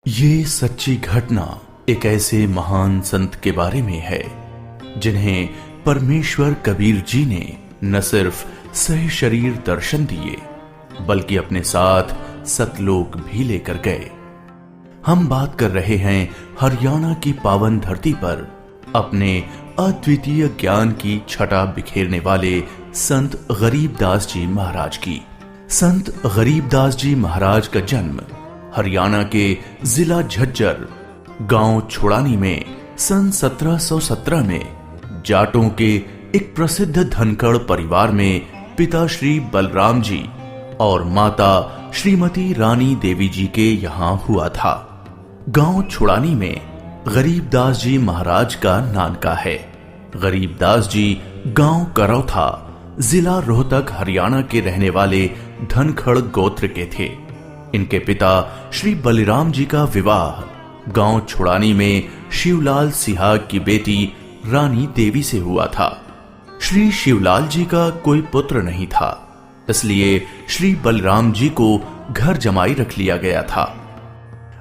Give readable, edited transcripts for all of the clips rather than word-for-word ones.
ये सच्ची घटना एक ऐसे महान संत के बारे में है जिन्हें परमेश्वर कबीर जी ने न सिर्फ सह शरीर दर्शन दिए बल्कि अपने साथ सतलोक भी लेकर गए। हम बात कर रहे हैं हरियाणा की पावन धरती पर अपने अद्वितीय ज्ञान की छटा बिखेरने वाले संत गरीबदास जी महाराज की। संत गरीबदास जी महाराज का जन्म हरियाणा के जिला झज्जर गांव छुड़ानी में सन 1717 में जाटों के एक प्रसिद्ध धनखड़ परिवार में पिता श्री बलराम जी और माता श्रीमती रानी देवी जी के यहाँ हुआ था। गांव छुड़ानी में गरीबदास जी महाराज का नानका है। गरीबदास जी गांव करौथा जिला रोहतक हरियाणा के रहने वाले धनखड़ गोत्र के थे। इनके पिता श्री बलिराम जी का विवाह गांव छुड़ानी में शिवलाल सिहाग की बेटी रानी देवी से हुआ था। श्री शिवलाल जी का कोई पुत्र नहीं था, इसलिए श्री बलराम जी को घर जमाई रख लिया गया था।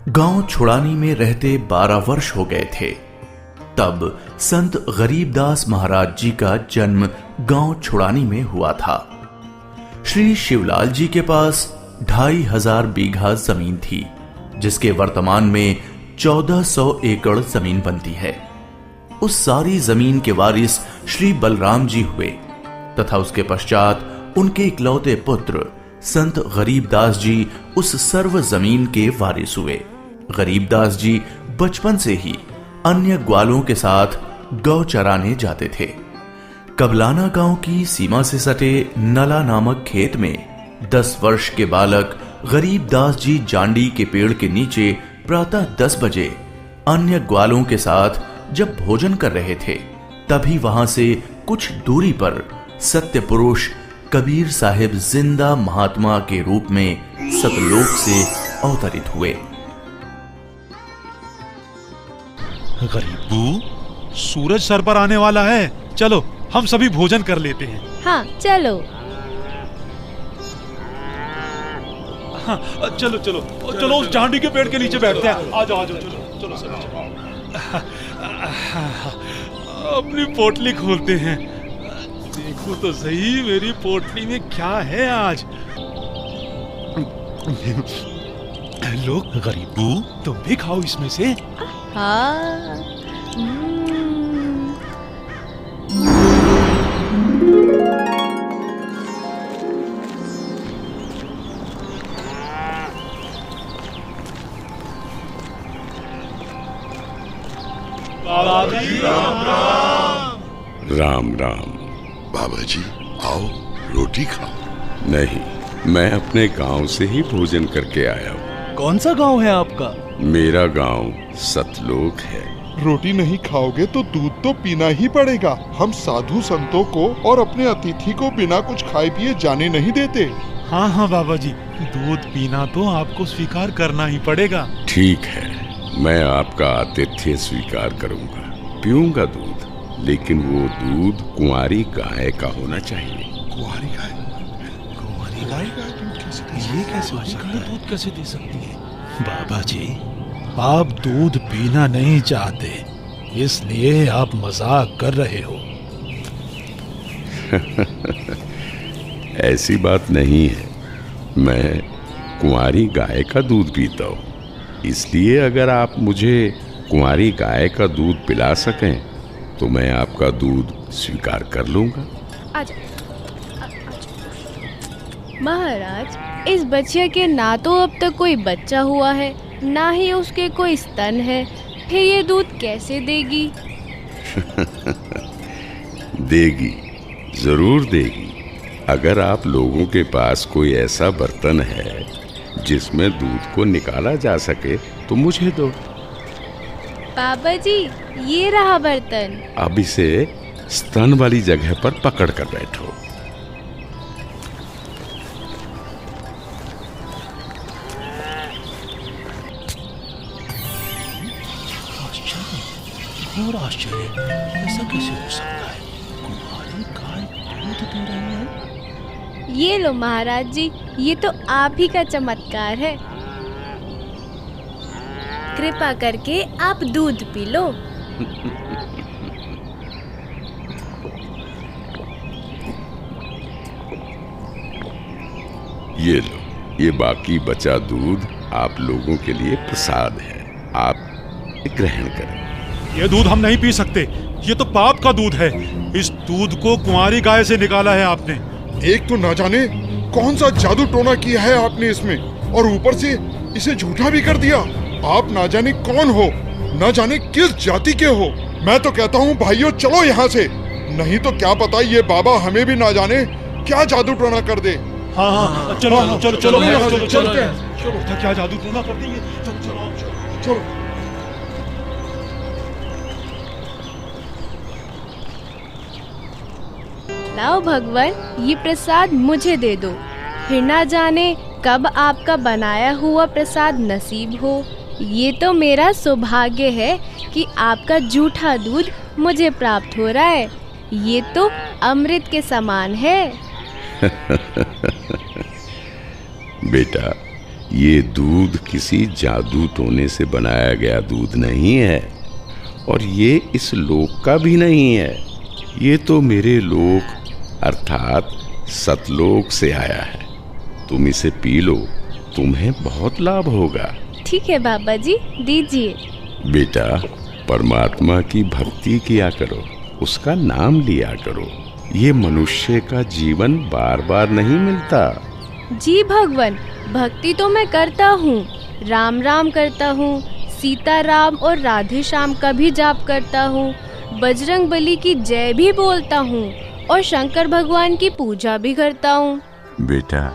गांव छुड़ानी में रहते 12 वर्ष हो गए थे तब संत गरीबदास महाराज जी का जन्म गांव छुड़ानी में हुआ था। श्री शिवलाल जी के पास 2500 बीघा जमीन थी, जिसके वर्तमान में 1400 एकड़ जमीन बनती है। उस सारी जमीन के वारिस श्री बलराम जी हुए तथा उसके पश्चात उनके इकलौते पुत्र संत गरीबदास जी उस सर्व जमीन के वारिस हुए। गरीबदास जी बचपन से ही अन्य ग्वालों के साथ गौ चराने जाते थे। कबलाना गांव की सीमा से सटे नला नामक खेत में 10 वर्ष के बालक गरीबदास जी जांडी के पेड़ के नीचे प्रातः 10 बजे अन्य ग्वालों के साथ जब भोजन कर रहे थे, तभी वहां से कुछ दूरी पर सत्य पुरुष कबीर साहिब जिंदा महात्मा के रूप में सतलोक से अवतरित हुए। गरीबू, सूरज सर पर आने वाला है, चलो हम सभी भोजन कर लेते हैं। हाँ चलो। हाँ, चलो चलो चलो उस जांडी के पेड़ के नीचे बैठते हैं। आ जाओ चलो चलो चलो चलो। अपनी पोटली खोलते हैं, देखो तो सही मेरी पोटली में क्या है आज। लो गरीबू, तुम भी खाओ इसमें से। हाँ। राम राम। बाबा जी आओ, रोटी खाओ। नहीं, मैं अपने गांव से ही भोजन करके आया हूँ। कौन सा गांव है आपका? मेरा गांव सतलोक है। रोटी नहीं खाओगे तो दूध तो पीना ही पड़ेगा। हम साधु संतों को और अपने अतिथि को बिना कुछ खाए पिए जाने नहीं देते। हाँ हाँ बाबा जी, दूध पीना तो आपको स्वीकार करना ही पड़ेगा। ठीक है, मैं आपका आतिथ्य स्वीकार करूंगा, पीऊंगा दूध, लेकिन वो दूध कुंवारी गाय का होना चाहिए। कुंवारी गाय? कुंवारी गाय? ये कैसे हो सकता है? दूध कैसे दे सकती है? बाबा जी, आप दूध पीना नहीं चाहते, इसलिए आप मजाक कर रहे हो। ऐसी बात नहीं है, मैं कुंवारी गाय का दूध पीता हूँ, इसलिए अगर आप मुझे कुंवारी गाय का दूध पिला सकें तो मैं आपका दूध स्वीकार कर लूंगा। महाराज, इस बच्चे के ना तो अब तक कोई बच्चा हुआ है, ना ही उसके कोई स्तन है, फिर ये दूध कैसे देगी? देगी, जरूर देगी। अगर आप लोगों के पास कोई ऐसा बर्तन है जिसमें दूध को निकाला जा सके तो मुझे दो। बाबा जी, ये रहा बर्तन। अब इसे स्तन वाली जगह पर पकड़ कर बैठो। घोर आश्चर्य, ऐसा कैसे हो सकता है? कुंवारी गाय दूध दे रही है। ये लो महाराज जी, ये तो आप ही का चमत्कार है। कृपा करके आप दूध पी लो। ये लो, ये बाकी बचा दूध आप लोगों के लिए प्रसाद है, आप ग्रहण करें। ये दूध हम नहीं पी सकते, ये तो पाप का दूध है। इस दूध को कुंवारी गाय से निकाला है आपने। एक तो ना जाने कौन सा जादू टोना किया है आपने इसमें, और ऊपर से इसे झूठा भी कर दिया। आप ना जाने कौन हो, ना जाने किस जाति के हो। मैं तो कहता हूँ भाइयों चलो यहाँ से, नहीं तो क्या पता ये बाबा हमें भी ना जाने क्या जादू टोना कर दे। हाँ हाँ चलो चलो चलो चलो यहाँ से चलो चलते हैं। चलो, क्या जादू टोना कर देंगे। चलो चलो चलो। लाओ भगवान, ये प्रसाद मुझे दे दो, फिर ना जाने कब आपका बनाया हुआ प्रसाद नसीब हो। ये तो मेरा सौभाग्य है कि आपका जूठा दूध मुझे प्राप्त हो रहा है। ये तो अमृत के समान है। बेटा, ये दूध किसी जादू टोने से बनाया गया दूध नहीं है, और ये इस लोक का भी नहीं है। ये तो मेरे लोक अर्थात सतलोक से आया है। तुम इसे पी लो, तुम्हें बहुत लाभ होगा। ठीक है बाबा जी, दीजिए। बेटा, परमात्मा की भक्ति किया करो, उसका नाम लिया करो। ये मनुष्य का जीवन बार बार नहीं मिलता। जी भगवान, भक्ति तो मैं करता हूँ, राम राम करता हूँ, सीता राम और राधे श्याम का भी जाप करता हूँ, बजरंग बली की जय भी बोलता हूँ और शंकर भगवान की पूजा भी करता हूँ। बेटा,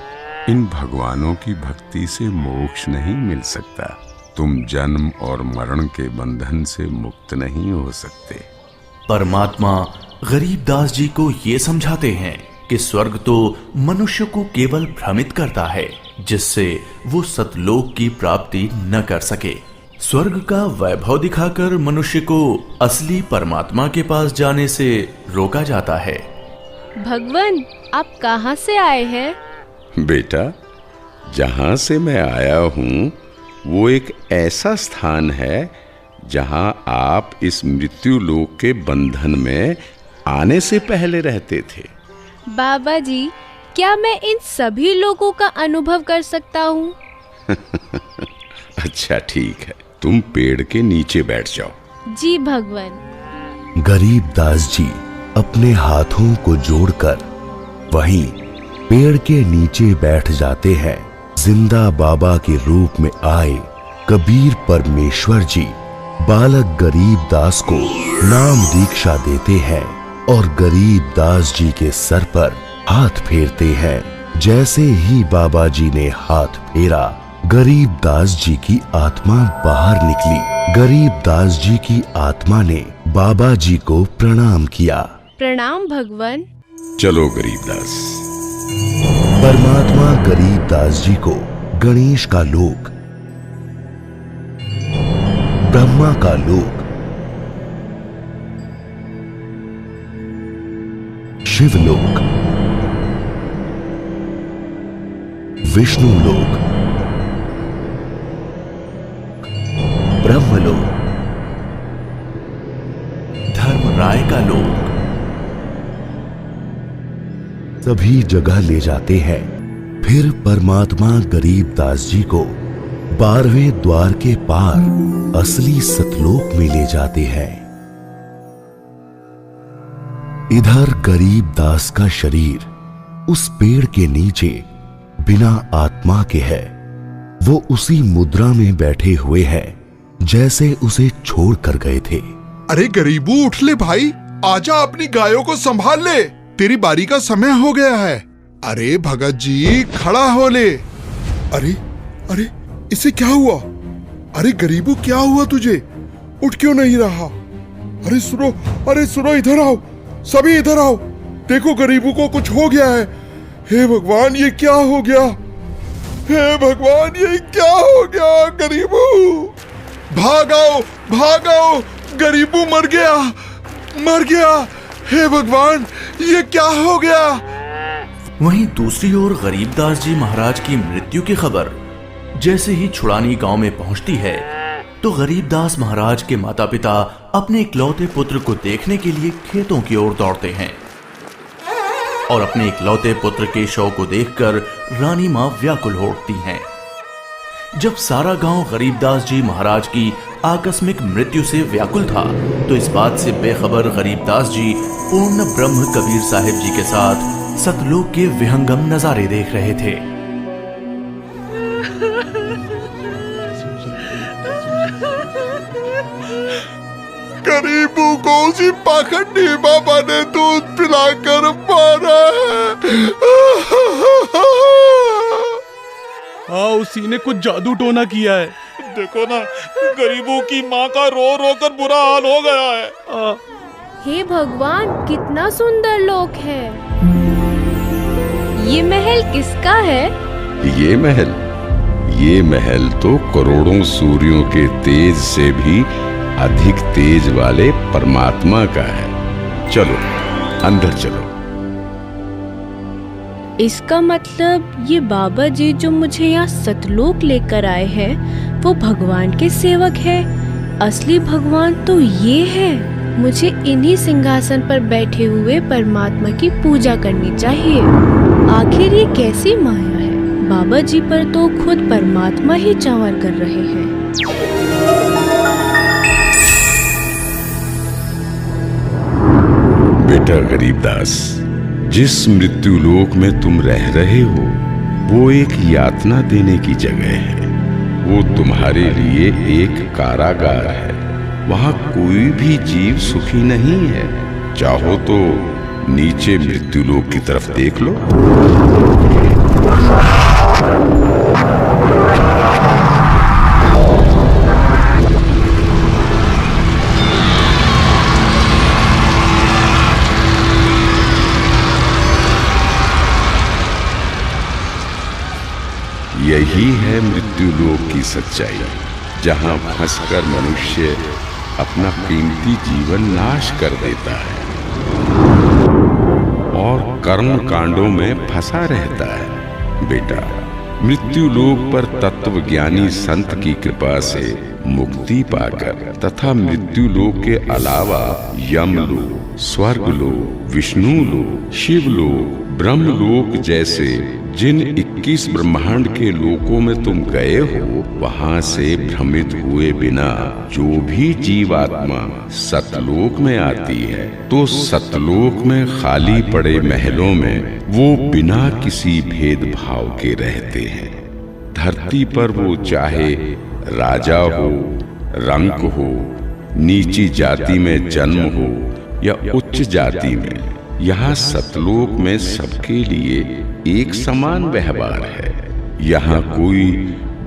इन भगवानों की भक्ति से मोक्ष नहीं मिल सकता। तुम जन्म और मरण के बंधन से मुक्त नहीं हो सकते। परमात्मा गरीबदास जी को ये समझाते हैं कि स्वर्ग तो मनुष्य को केवल भ्रमित करता है, जिससे वो सतलोक की प्राप्ति न कर सके। स्वर्ग का वैभव दिखाकर मनुष्य को असली परमात्मा के पास जाने से रोका जाता है। भगवान, आप कहाँ से आए हैं? बेटा, जहाँ से मैं आया हूँ वो एक ऐसा स्थान है जहाँ आप इस मृत्यु लोक के बंधन में आने से पहले रहते थे। बाबा जी, क्या मैं इन सभी लोगों का अनुभव कर सकता हूँ? अच्छा ठीक है, तुम पेड़ के नीचे बैठ जाओ। जी भगवान। गरीबदास जी अपने हाथों को जोड़कर वहीं पेड़ के नीचे बैठ जाते हैं। जिंदा बाबा के रूप में आए कबीर परमेश्वर जी बालक गरीबदास को नाम दीक्षा देते हैं और गरीबदास जी के सर पर हाथ फेरते हैं। जैसे ही बाबा जी ने हाथ फेरा, गरीबदास जी की आत्मा बाहर निकली। गरीबदास जी की आत्मा ने बाबा जी को प्रणाम किया। प्रणाम भगवान। चलो गरीबदास। परमात्मा गरीबदास जी को गणेश का लोक, ब्रह्मा का लोक, शिवलोक, विष्णु लोक, ब्रह्मलोक, धर्मराय का लोक, सभी जगह ले जाते हैं। फिर परमात्मा गरीबदास जी को 12वें द्वार के पार असली सतलोक में ले जाते हैं। इधर गरीबदास का शरीर उस पेड़ के नीचे बिना आत्मा के है। वो उसी मुद्रा में बैठे हुए हैं जैसे उसे छोड़ कर गए थे। अरे गरीबू, उठ ले भाई, आजा, अपनी गायों को संभाल ले, तेरी बारी का समय हो गया है। अरे भगत जी, खड़ा हो ले। अरे अरे, इसे क्या हुआ? अरे गरीबू, क्या हुआ तुझे? उठ क्यों नहीं रहा? अरे सुनो, अरे सुनो, इधर आओ, सभी इधर आओ। देखो गरीबू को कुछ हो गया है। हे भगवान, ये क्या हो गया? हे भगवान, ये क्या हो गया? गरीबू, भागाओ भागाओ, गरीबू मर गया, मर गया। हे भगवान, ये क्या हो गया? वहीं दूसरी ओर गरीबदास जी महाराज की मृत्यु की खबर जैसे ही छुड़ानी गांव में पहुंचती है, तो गरीबदास महाराज के माता पिता अपने इकलौते पुत्र को देखने के लिए खेतों की ओर दौड़ते हैं और अपने इकलौते पुत्र के शव को देखकर रानी मां व्याकुल हो उठती हैं। जब सारा गांव गरीबदास जी महाराज की आकस्मिक मृत्यु से व्याकुल था, तो इस बात से बेखबर गरीबदास जी पूर्ण ब्रह्म कबीर साहिब जी के साथ सतलोक के विहंगम नजारे देख रहे थे। गरीबों को उसी पाखंडी बाबा ने दूध पिलाकर मारा है। हाँ, उसी ने कुछ जादू टोना किया है। देखो ना, गरीबों की माँ का रो रो कर बुरा हाल हो गया है। हे भगवान, कितना सुंदर लोक है। ये महल किसका है? ये महल तो करोड़ों सूर्यों के तेज से भी अधिक तेज वाले परमात्मा का है। चलो अंदर चलो। इसका मतलब ये बाबा जी जो मुझे यहाँ सतलोक लेकर आए हैं, वो भगवान के सेवक है। असली भगवान तो ये है। मुझे इन्हीं सिंहासन पर बैठे हुए परमात्मा की पूजा करनी चाहिए। आखिर ये कैसी माया है? बाबा जी पर तो खुद परमात्मा ही चावर कर रहे हैं। बेटा गरीबदास, जिस मृत्यु लोक में तुम रह रहे हो वो एक यातना देने की जगह है। वो तुम्हारे लिए एक कारागार है। वहां कोई भी जीव सुखी नहीं है। चाहो तो नीचे मृत्यु लोक की तरफ देख लो। यही है मृत्यु लोक की सच्चाई, जहां फंसकर मनुष्य अपना कीमती जीवन नाश कर देता है और कर्म कांडों में फंसा रहता है। बेटा, मृत्यु लोक पर तत्वज्ञानी संत की कृपा से मुक्ति पाकर तथा मृत्यु लोक के अलावा यमलोक, स्वर्गलोक, विष्णु लोक, शिवलोक, ब्रह्मलोक जैसे जिन 21 ब्रह्मांड के लोकों में तुम गए हो, वहां से भ्रमित हुए बिना जो भी जीवात्मा सतलोक में आती है, तो सतलोक में खाली पड़े महलों में वो बिना किसी भेदभाव के रहते हैं। धरती पर वो चाहे राजा हो, रंक हो, नीची जाति में जन्म हो या उच्च जाति में, यहाँ सतलोक में सबके लिए एक समान व्यवहार है। यहाँ कोई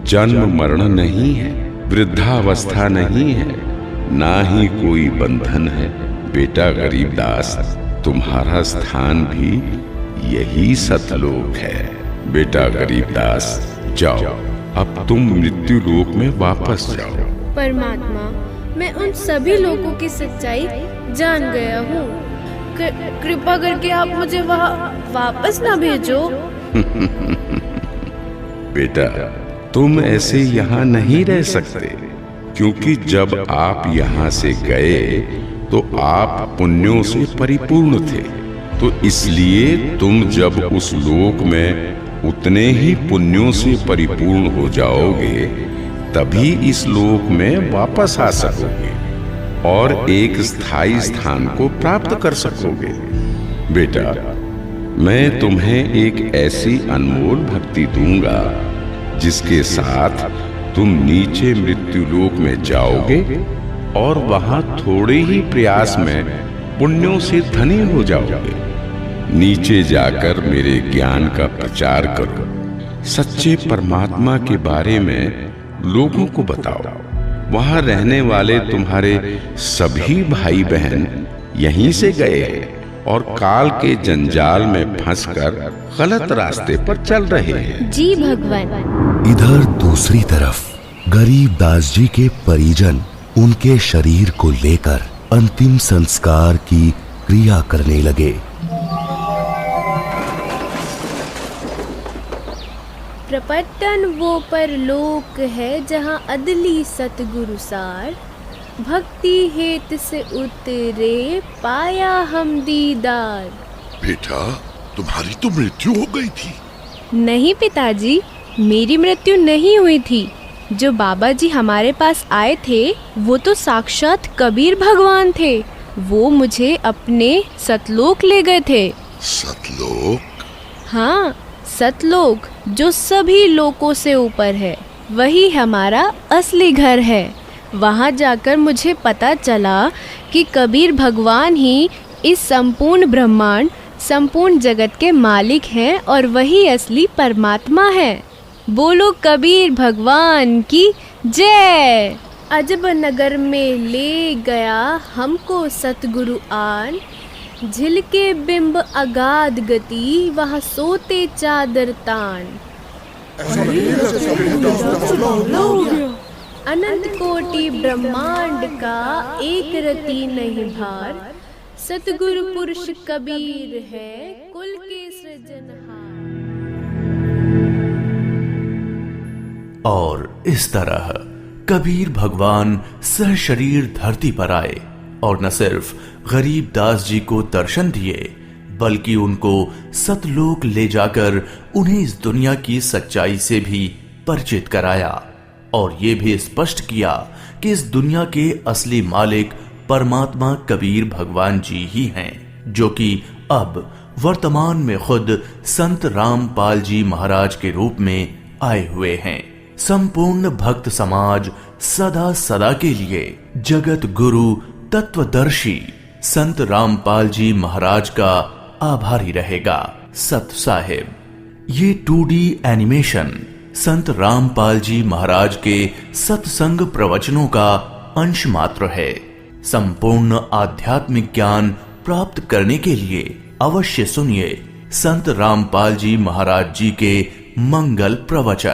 जन्म मरण नहीं है, वृद्धावस्था नहीं है, ना ही कोई बंधन है। बेटा गरीबदास, तुम्हारा स्थान भी यही सतलोक है। बेटा गरीबदास, जाओ, अब तुम मृत्यु लोक में वापस जाओ। परमात्मा, मैं उन सभी लोगों की सच्चाई जान गया हूँ। कृपा करके आप मुझे वहाँ वापस ना भेजो। बेटा, तुम ऐसे यहाँ नहीं रह सकते, क्योंकि जब आप यहाँ से गए तो आप पुण्यों से परिपूर्ण थे। तो इसलिए तुम जब उस लोक में उतने ही पुण्यों से परिपूर्ण हो जाओगे, तभी इस लोक में वापस आ सकोगे और एक स्थायी स्थान को प्राप्त कर सकोगे। बेटा, मैं तुम्हें एक ऐसी अनमोल भक्ति दूंगा जिसके साथ तुम नीचे मृत्यु लोक में जाओगे और वहां थोड़े ही प्रयास में पुण्यों से धनी हो जाओगे। नीचे जाकर मेरे ज्ञान का प्रचार करो, सच्चे परमात्मा के बारे में लोगों को बताओ। वहां रहने वाले तुम्हारे सभी भाई बहन यहीं से गए हैं और काल के जंजाल में फंसकर गलत रास्ते पर चल रहे हैं। जी भगवान। इधर दूसरी तरफ गरीबदास जी के परिजन उनके शरीर को लेकर अंतिम संस्कार की क्रिया करने लगे। प्रपटन वो परलोक है जहाँ अदली सतगुरु सार, भक्ति हेत से उतरे पाया हम दीदार। बेटा, तुम्हारी तो मृत्यु हो गई थी। नहीं पिताजी, मेरी मृत्यु नहीं हुई थी। जो बाबा जी हमारे पास आए थे वो तो साक्षात कबीर भगवान थे। वो मुझे अपने सतलोक ले गए थे। सतलोक? हाँ, सतलोक जो सभी लोकों से ऊपर है, वही हमारा असली घर है। वहाँ जाकर मुझे पता चला कि कबीर भगवान ही इस संपूर्ण ब्रह्मांड, संपूर्ण जगत के मालिक हैं और वही असली परमात्मा है। बोलो कबीर भगवान की जय। अजब नगर में ले गया हमको सतगुरु आन, झिलके बिंब अगाध गति वहाँ सोते चादर तान। अनंत कोटि ब्रह्मांड का एक रति नहीं भार, सतगुरु पुरुष कबीर है कुल के सृजनहार। और इस तरह कबीर भगवान सहशरीर धरती पर आए और न सिर्फ गरीब दास जी को दर्शन दिए, बल्कि उनको सतलोक ले जाकर उन्हें इस दुनिया की सच्चाई से भी परिचित कराया और ये भी स्पष्ट किया कि इस दुनिया के असली मालिक परमात्मा कबीर भगवान जी ही हैं, जो कि अब वर्तमान में खुद संत रामपाल जी महाराज के रूप में आए हुए हैं। संपूर्ण भक्त समाज सदा सदा के लिए जगत गुरु तत्वदर्शी संत रामपाल जी महाराज का आभारी रहेगा। सत साहिब। ये 2D एनिमेशन संत रामपाल जी महाराज के सत्संग प्रवचनों का अंश मात्र है। संपूर्ण आध्यात्मिक ज्ञान प्राप्त करने के लिए अवश्य सुनिए संत रामपाल जी महाराज जी के मंगल प्रवचन।